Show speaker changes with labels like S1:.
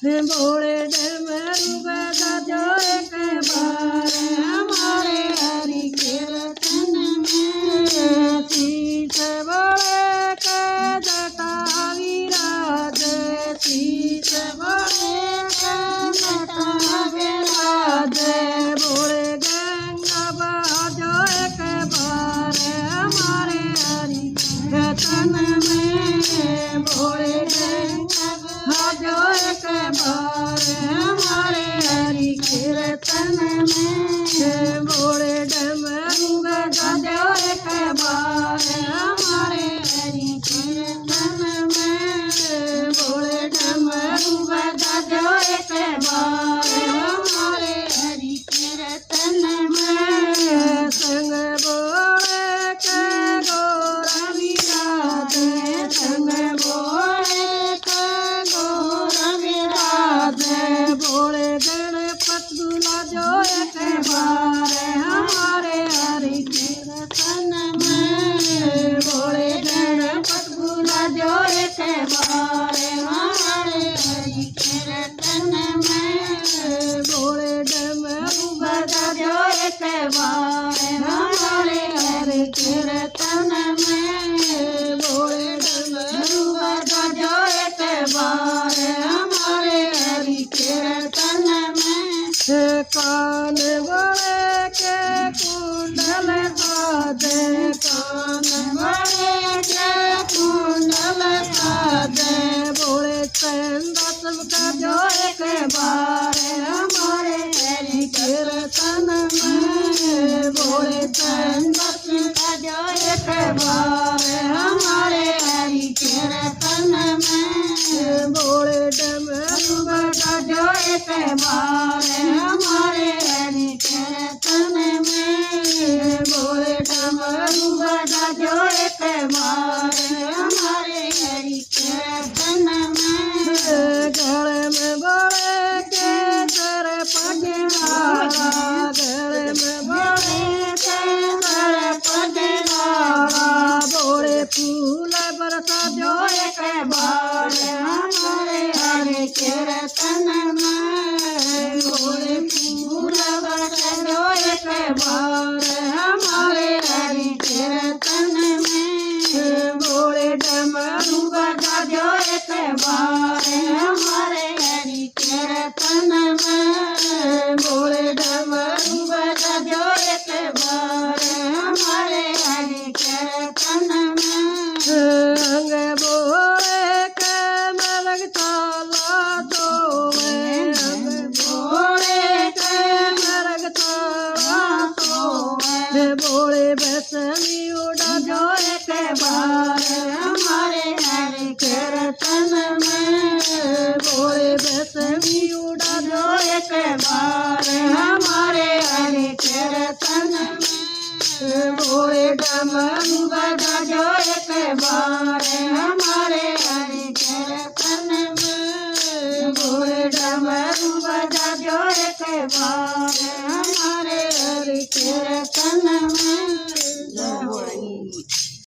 S1: भोले डमरू बजा जो एक बार हमारे हरि कीर्तन में। शीश बड़े के जटा विराज, शीश बड़े के जटा विराज। भोले गंगा बहाजो एक बार हमारे हरि कीर्तन में। भोले गंगा बहाजो एक बार हमारे हरि कीर्तन में। भोले डमरू बजा जो एक बार हमारे हरि कीर्तन में। भोले डमरू बजा जो एक बार हमारे हरि कीर्तन में। संग बोले के गौर विराजे, संग बोले के गौर विराजे। भोले गणपत बुला जो एक बार हमारे हरि कीर्तन में। भोले गणपत बुला जो एक बार हमारे हरि कीर्तन में। भोले डमरू बजा जो एक बार हमारे हरि कीर्तन में। भोले डमरू बजा जो एक बार हमारे हरि कीर्तन में। कान बड़े के कुंडल साजे, कान बड़े के कुंडल साजे। भोले चंदा चमका जो एक बार हमारे हरि कीर्तन में। भोले चंदा चमका जो एक बार हमारे हरि कीर्तन में। भोले डमरू बजा जो एक बार हमारे हरि कीर्तन में। भोले डमरू बजा जो एक बार हमारे हरि कीर्तन में। गले में बड़े के सर पगवाड़ा, गले में बड़े के सर पगवाड़ा। भोले फूल बरसा जो एक बार हमारे हरि कीर्तन में। भोले फूल बरसा जो एक बार हमारे हरि कीर्तन में। भोले डमरू बजा जो एक बार हमारे हरि कीर्तन में। भोले डमरू बजा जो एक बार हमारे हरि कीर्तन में। अंग बोले के मलग ताला सोवे, अंग बोले के मलग ताला सोवे। भोले बसनी उड़ा जो एक बार हमारे हरि कीर्तन में। भोले बसनी उड़ा जो एक बार हमारे हरि कीर्तन में। भोले डमरू बजा जो एक बार